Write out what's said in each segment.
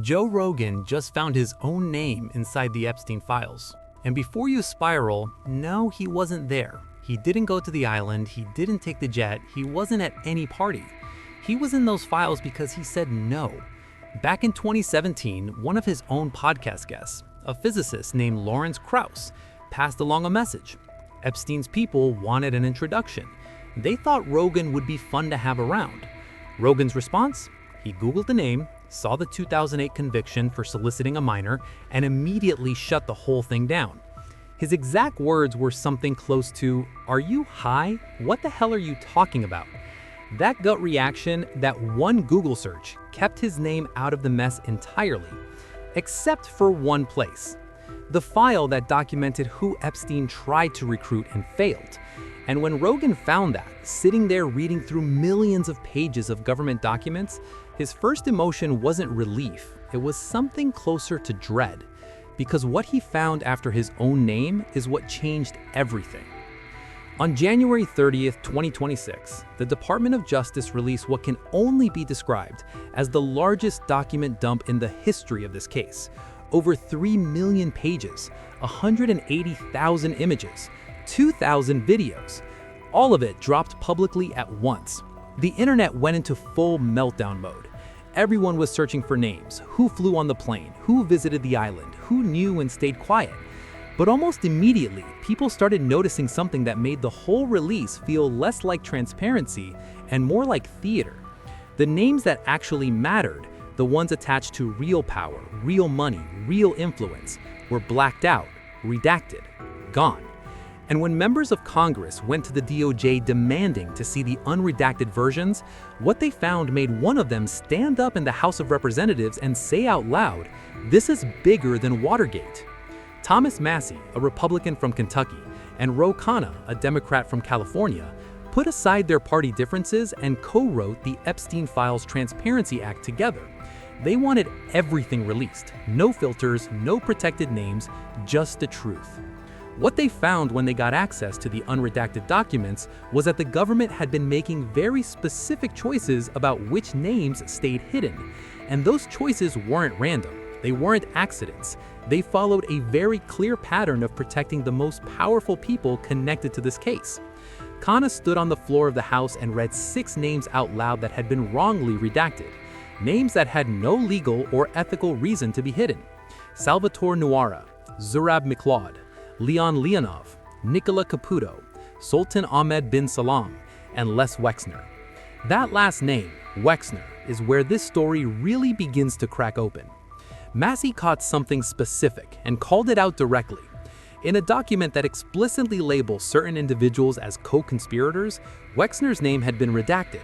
Joe Rogan just found his own name inside the Epstein files. And before you spiral, no, he wasn't there. He didn't go to the island, he didn't take the jet, he wasn't at any party. He was in those files because he said no. Back in 2017, one of his own podcast guests, a physicist named Lawrence Krauss, passed along a message. Epstein's people wanted an introduction. They thought Rogan would be fun to have around. Rogan's response? He Googled the name, saw the 2008 conviction for soliciting a minor, and immediately shut the whole thing down. His exact words were something close to, "Are you high? What the hell are you talking about?" That gut reaction, that one Google search, kept his name out of the mess entirely, except for one place. The file that documented who Epstein tried to recruit and failed. And when Rogan found that, sitting there reading through millions of pages of government documents, his first emotion wasn't relief, it was something closer to dread. Because what he found after his own name is what changed everything. On January 30th, 2026, the Department of Justice released what can only be described as the largest document dump in the history of this case. Over 3 million pages, 180,000 images, 2,000 videos. All of it dropped publicly at once. The internet went into full meltdown mode. Everyone was searching for names, who flew on the plane, who visited the island, who knew and stayed quiet. But almost immediately, people started noticing something that made the whole release feel less like transparency and more like theater. The names that actually mattered, the ones attached to real power, real money, real influence, were blacked out, redacted, gone. And when members of Congress went to the DOJ demanding to see the unredacted versions, what they found made one of them stand up in the House of Representatives and say out loud, "This is bigger than Watergate." Thomas Massie, a Republican from Kentucky, and Ro Khanna, a Democrat from California, put aside their party differences and co-wrote the Epstein Files Transparency Act together. They wanted everything released, no filters, no protected names, just the truth. What they found when they got access to the unredacted documents was that the government had been making very specific choices about which names stayed hidden. And those choices weren't random. They weren't accidents. They followed a very clear pattern of protecting the most powerful people connected to this case. Khanna stood on the floor of the House and read 6 names out loud that had been wrongly redacted. Names that had no legal or ethical reason to be hidden. Salvatore Nuara, Zurab Miklod, Leon Leonov, Nicola Caputo, Sultan Ahmed bin Salam, and Les Wexner. That last name, Wexner, is where this story really begins to crack open. Massie caught something specific and called it out directly. In a document that explicitly labels certain individuals as co-conspirators, Wexner's name had been redacted,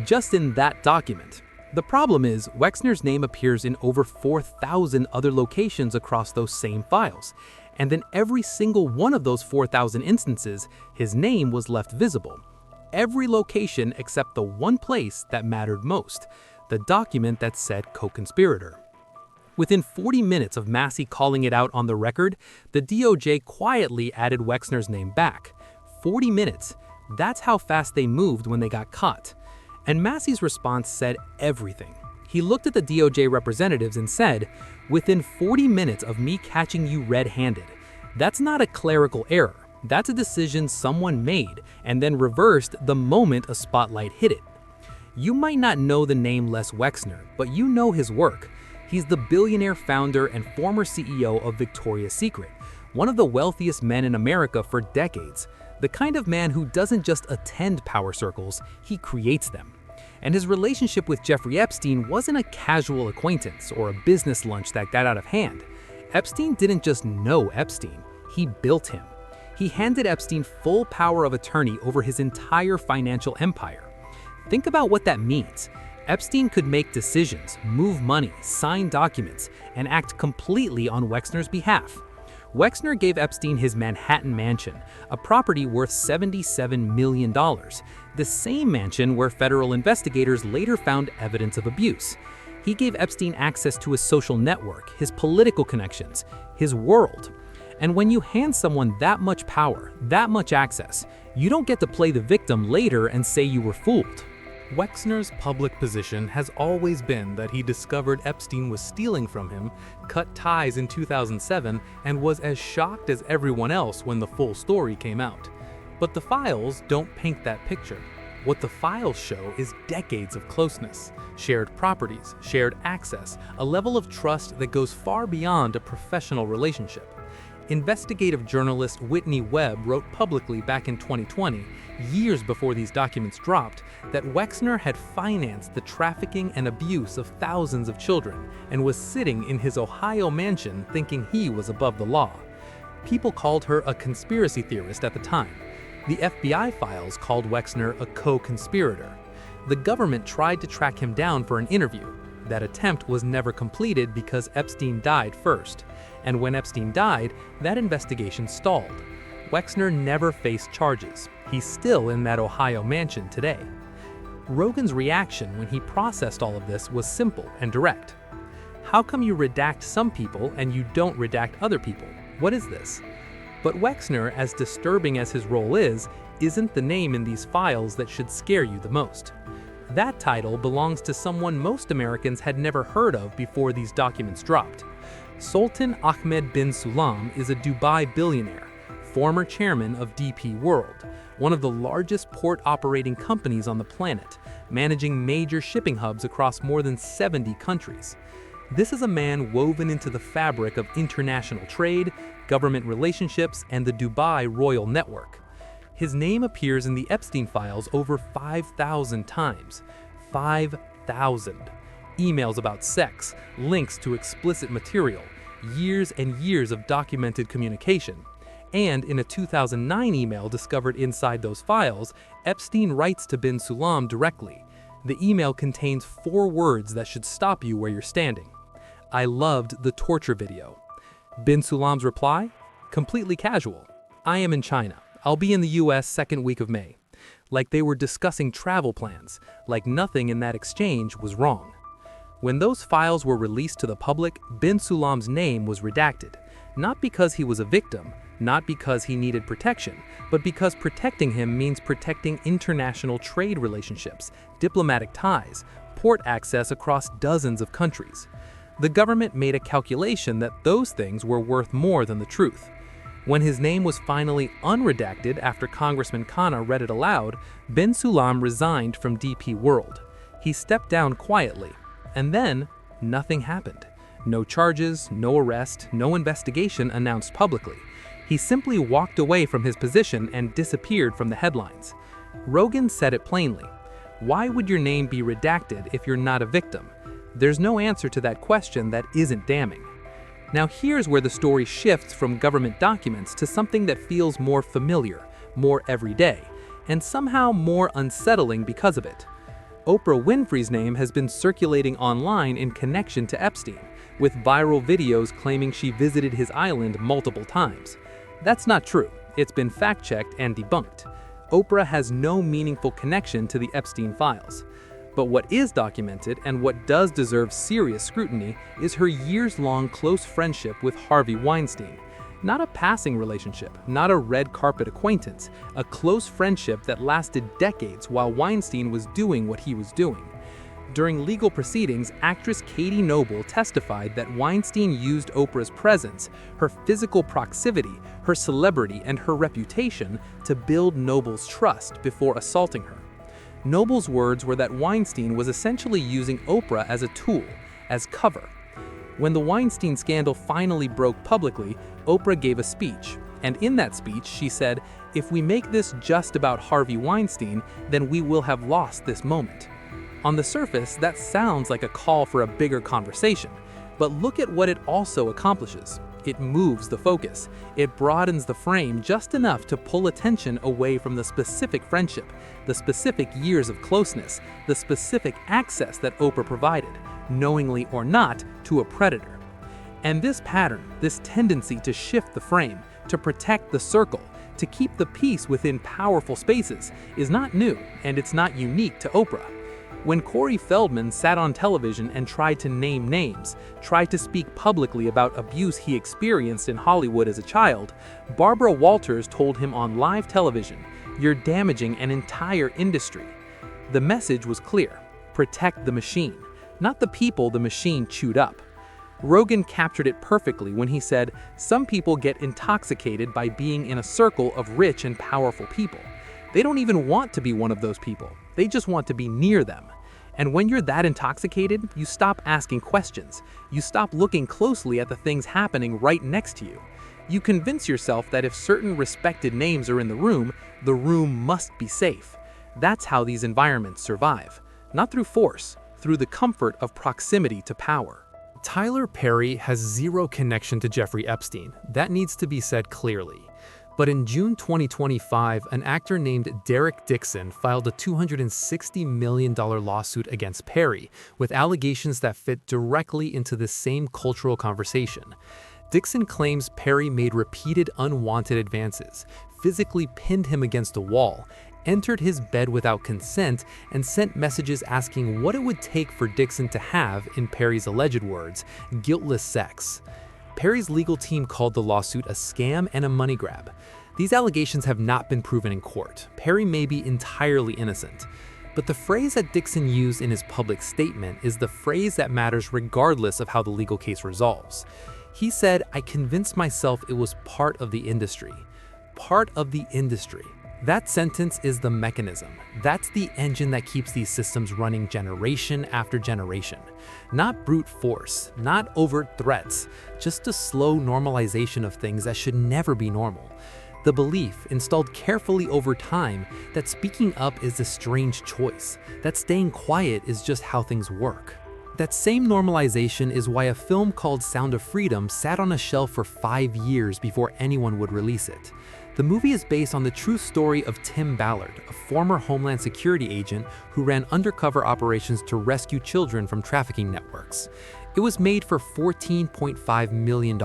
just in that document. The problem is, Wexner's name appears in over 4,000 other locations across those same files. And in every single one of those 4,000 instances, his name was left visible. Every location except the one place that mattered most, the document that said co-conspirator. Within 40 minutes of Massie calling it out on the record, the DOJ quietly added Wexner's name back. 40 minutes. That's how fast they moved when they got caught. And Massie's response said everything. He looked at the DOJ representatives and said, "Within 40 minutes of me catching you red-handed, that's not a clerical error. That's a decision someone made and then reversed the moment a spotlight hit it." You might not know the name Les Wexner, but you know his work. He's the billionaire founder and former CEO of Victoria's Secret, one of the wealthiest men in America for decades. The kind of man who doesn't just attend power circles, he creates them. And his relationship with Jeffrey Epstein wasn't a casual acquaintance or a business lunch that got out of hand. Epstein didn't just know Epstein, he built him. He handed Epstein full power of attorney over his entire financial empire. Think about what that means. Epstein could make decisions, move money, sign documents, and act completely on Wexner's behalf. Wexner gave Epstein his Manhattan mansion, a property worth $77 million, the same mansion where federal investigators later found evidence of abuse. He gave Epstein access to his social network, his political connections, his world. And when you hand someone that much power, that much access, you don't get to play the victim later and say you were fooled. Wexner's public position has always been that he discovered Epstein was stealing from him, cut ties in 2007, and was as shocked as everyone else when the full story came out. But the files don't paint that picture. What the files show is decades of closeness, shared properties, shared access, a level of trust that goes far beyond a professional relationship. Investigative journalist Whitney Webb wrote publicly back in 2020, years before these documents dropped, that Wexner had financed the trafficking and abuse of thousands of children and was sitting in his Ohio mansion thinking he was above the law. People called her a conspiracy theorist at the time. The FBI files called Wexner a co-conspirator. The government tried to track him down for an interview. That attempt was never completed because Epstein died first. And when Epstein died, that investigation stalled. Wexner never faced charges. He's still in that Ohio mansion today. Rogan's reaction when he processed all of this was simple and direct. How come you redact some people and you don't redact other people? What is this? But Wexner, as disturbing as his role is, isn't the name in these files that should scare you the most. That title belongs to someone most Americans had never heard of before these documents dropped. Sultan Ahmed bin Sulam is a Dubai billionaire, former chairman of DP World, one of the largest port operating companies on the planet, managing major shipping hubs across more than 70 countries. This is a man woven into the fabric of international trade, government relationships, and the Dubai royal network. His name appears in the Epstein files over 5,000 times. 5,000. Emails about sex, links to explicit material, years and years of documented communication. And in a 2009 email discovered inside those files, Epstein writes to bin Sulam directly. The email contains 4 words that should stop you where you're standing. I loved the torture video. Bin Sulam's reply? Completely casual. I am in China. I'll be in the US second week of May. Like they were discussing travel plans, like nothing in that exchange was wrong. When those files were released to the public, bin Sulam's name was redacted, not because he was a victim, not because he needed protection, but because protecting him means protecting international trade relationships, diplomatic ties, port access across dozens of countries. The government made a calculation that those things were worth more than the truth. When his name was finally unredacted after Congressman Khanna read it aloud, bin Sulam resigned from DP World. He stepped down quietly, and then nothing happened. No charges, no arrest, no investigation announced publicly. He simply walked away from his position and disappeared from the headlines. Rogan said it plainly. Why would your name be redacted if you're not a victim? There's no answer to that question that isn't damning. Now here's where the story shifts from government documents to something that feels more familiar, more everyday, and somehow more unsettling because of it. Oprah Winfrey's name has been circulating online in connection to Epstein, with viral videos claiming she visited his island multiple times. That's not true. It's been fact-checked and debunked. Oprah has no meaningful connection to the Epstein files. But what is documented and what does deserve serious scrutiny is her years-long close friendship with Harvey Weinstein. Not a passing relationship, not a red carpet acquaintance, a close friendship that lasted decades while Weinstein was doing what he was doing. During legal proceedings, actress Katie Noble testified that Weinstein used Oprah's presence, her physical proximity, her celebrity, and her reputation to build Noble's trust before assaulting her. Noble's words were that Weinstein was essentially using Oprah as a tool, as cover. When the Weinstein scandal finally broke publicly, Oprah gave a speech, and in that speech she said, "If we make this just about Harvey Weinstein, then we will have lost this moment." On the surface, that sounds like a call for a bigger conversation, but look at what it also accomplishes. It moves the focus. It broadens the frame just enough to pull attention away from the specific friendship, the specific years of closeness, the specific access that Oprah provided, knowingly or not, to a predator. And this pattern, this tendency to shift the frame, to protect the circle, to keep the peace within powerful spaces, is not new, and it's not unique to Oprah. When Corey Feldman sat on television and tried to name names, tried to speak publicly about abuse he experienced in Hollywood as a child, Barbara Walters told him on live television, "You're damaging an entire industry." The message was clear: protect the machine, not the people the machine chewed up. Rogan captured it perfectly when he said, "Some people get intoxicated by being in a circle of rich and powerful people. They don't even want to be one of those people. They just want to be near them. And when you're that intoxicated, you stop asking questions. You stop looking closely at the things happening right next to you. You convince yourself that if certain respected names are in the room must be safe. That's how these environments survive. Not through force, through the comfort of proximity to power." Tyler Perry has zero connection to Jeffrey Epstein. That needs to be said clearly. But in June 2025, an actor named Derek Dixon filed a $260 million lawsuit against Perry, with allegations that fit directly into the same cultural conversation. Dixon claims Perry made repeated unwanted advances, physically pinned him against a wall, entered his bed without consent, and sent messages asking what it would take for Dixon to have, in Perry's alleged words, guiltless sex. Perry's legal team called the lawsuit a scam and a money grab. These allegations have not been proven in court. Perry may be entirely innocent. But the phrase that Dixon used in his public statement is the phrase that matters regardless of how the legal case resolves. He said, "I convinced myself it was part of the industry." Part of the industry. That sentence is the mechanism. That's the engine that keeps these systems running generation after generation. Not brute force, not overt threats, just a slow normalization of things that should never be normal. The belief, installed carefully over time, that speaking up is a strange choice, that staying quiet is just how things work. That same normalization is why a film called Sound of Freedom sat on a shelf for 5 years before anyone would release it. The movie is based on the true story of Tim Ballard, a former Homeland Security agent who ran undercover operations to rescue children from trafficking networks. It was made for $14.5 million.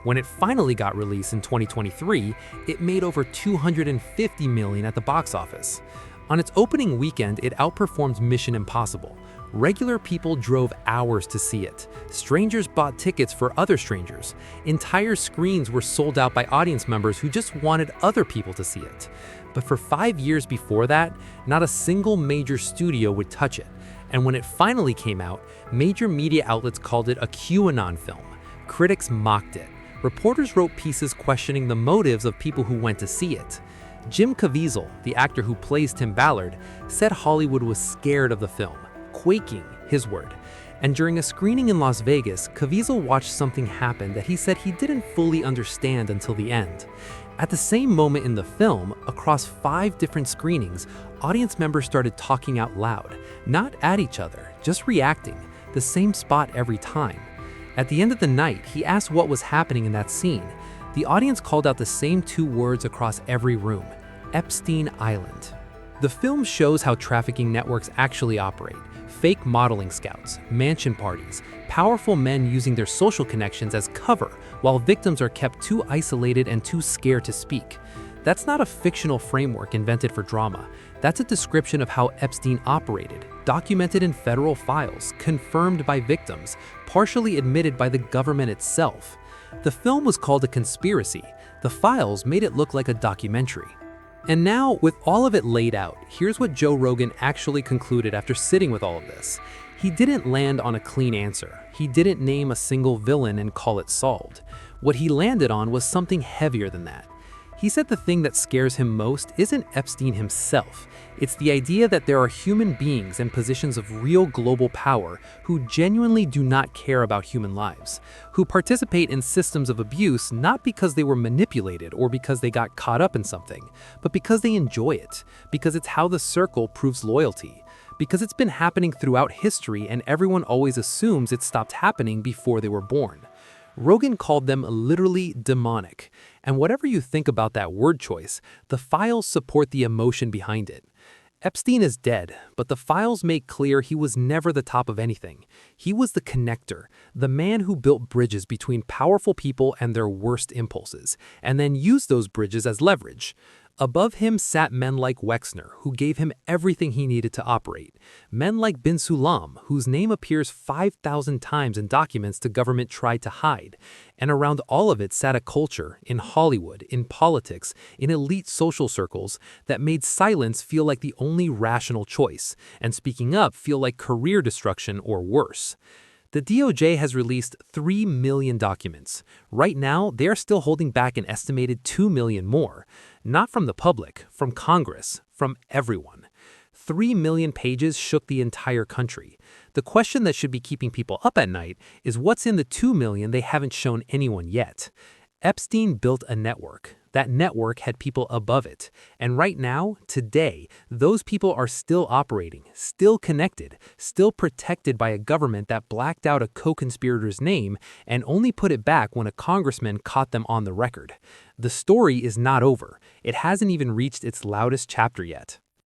When it finally got released in 2023, it made over $250 million at the box office. On its opening weekend, it outperformed Mission Impossible. Regular people drove hours to see it. Strangers bought tickets for other strangers. Entire screens were sold out by audience members who just wanted other people to see it. But for 5 years before that, not a single major studio would touch it. And when it finally came out, major media outlets called it a QAnon film. Critics mocked it. Reporters wrote pieces questioning the motives of people who went to see it. Jim Caviezel, the actor who plays Tim Ballard, said Hollywood was scared of the film. Quaking, his word. And during a screening in Las Vegas, Caviezel watched something happen that he said he didn't fully understand until the end. At the same moment in the film, across 5 different screenings, audience members started talking out loud, not at each other, just reacting, the same spot every time. At the end of the night, he asked what was happening in that scene. The audience called out the same 2 words across every room: Epstein Island. The film shows how trafficking networks actually operate. Fake modeling scouts, mansion parties, powerful men using their social connections as cover while victims are kept too isolated and too scared to speak. That's not a fictional framework invented for drama. That's a description of how Epstein operated, documented in federal files, confirmed by victims, partially admitted by the government itself. The film was called a conspiracy. The files made it look like a documentary. And now, with all of it laid out, here's what Joe Rogan actually concluded after sitting with all of this. He didn't land on a clean answer. He didn't name a single villain and call it solved. What he landed on was something heavier than that. He said the thing that scares him most isn't Epstein himself. It's the idea that there are human beings in positions of real global power who genuinely do not care about human lives, who participate in systems of abuse not because they were manipulated or because they got caught up in something, but because they enjoy it, because it's how the circle proves loyalty, because it's been happening throughout history and everyone always assumes it stopped happening before they were born. Rogan called them literally demonic, and whatever you think about that word choice, the files support the emotion behind it. Epstein is dead, but the files make clear he was never the top of anything. He was the connector, the man who built bridges between powerful people and their worst impulses, and then used those bridges as leverage. Above him sat men like Wexner, who gave him everything he needed to operate. Men like Bin Sulam, whose name appears 5,000 times in documents the government tried to hide. And around all of it sat a culture, in Hollywood, in politics, in elite social circles, that made silence feel like the only rational choice, and speaking up feel like career destruction or worse. The DOJ has released 3 million documents. Right now, they are still holding back an estimated 2 million more. Not from the public, from Congress, from everyone. 3 million pages shook the entire country. The question that should be keeping people up at night is what's in the 2 million they haven't shown anyone yet. Epstein built a network. That network had people above it. And right now, today, those people are still operating, still connected, still protected by a government that blacked out a co-conspirator's name and only put it back when a congressman caught them on the record. The story is not over. It hasn't even reached its loudest chapter yet.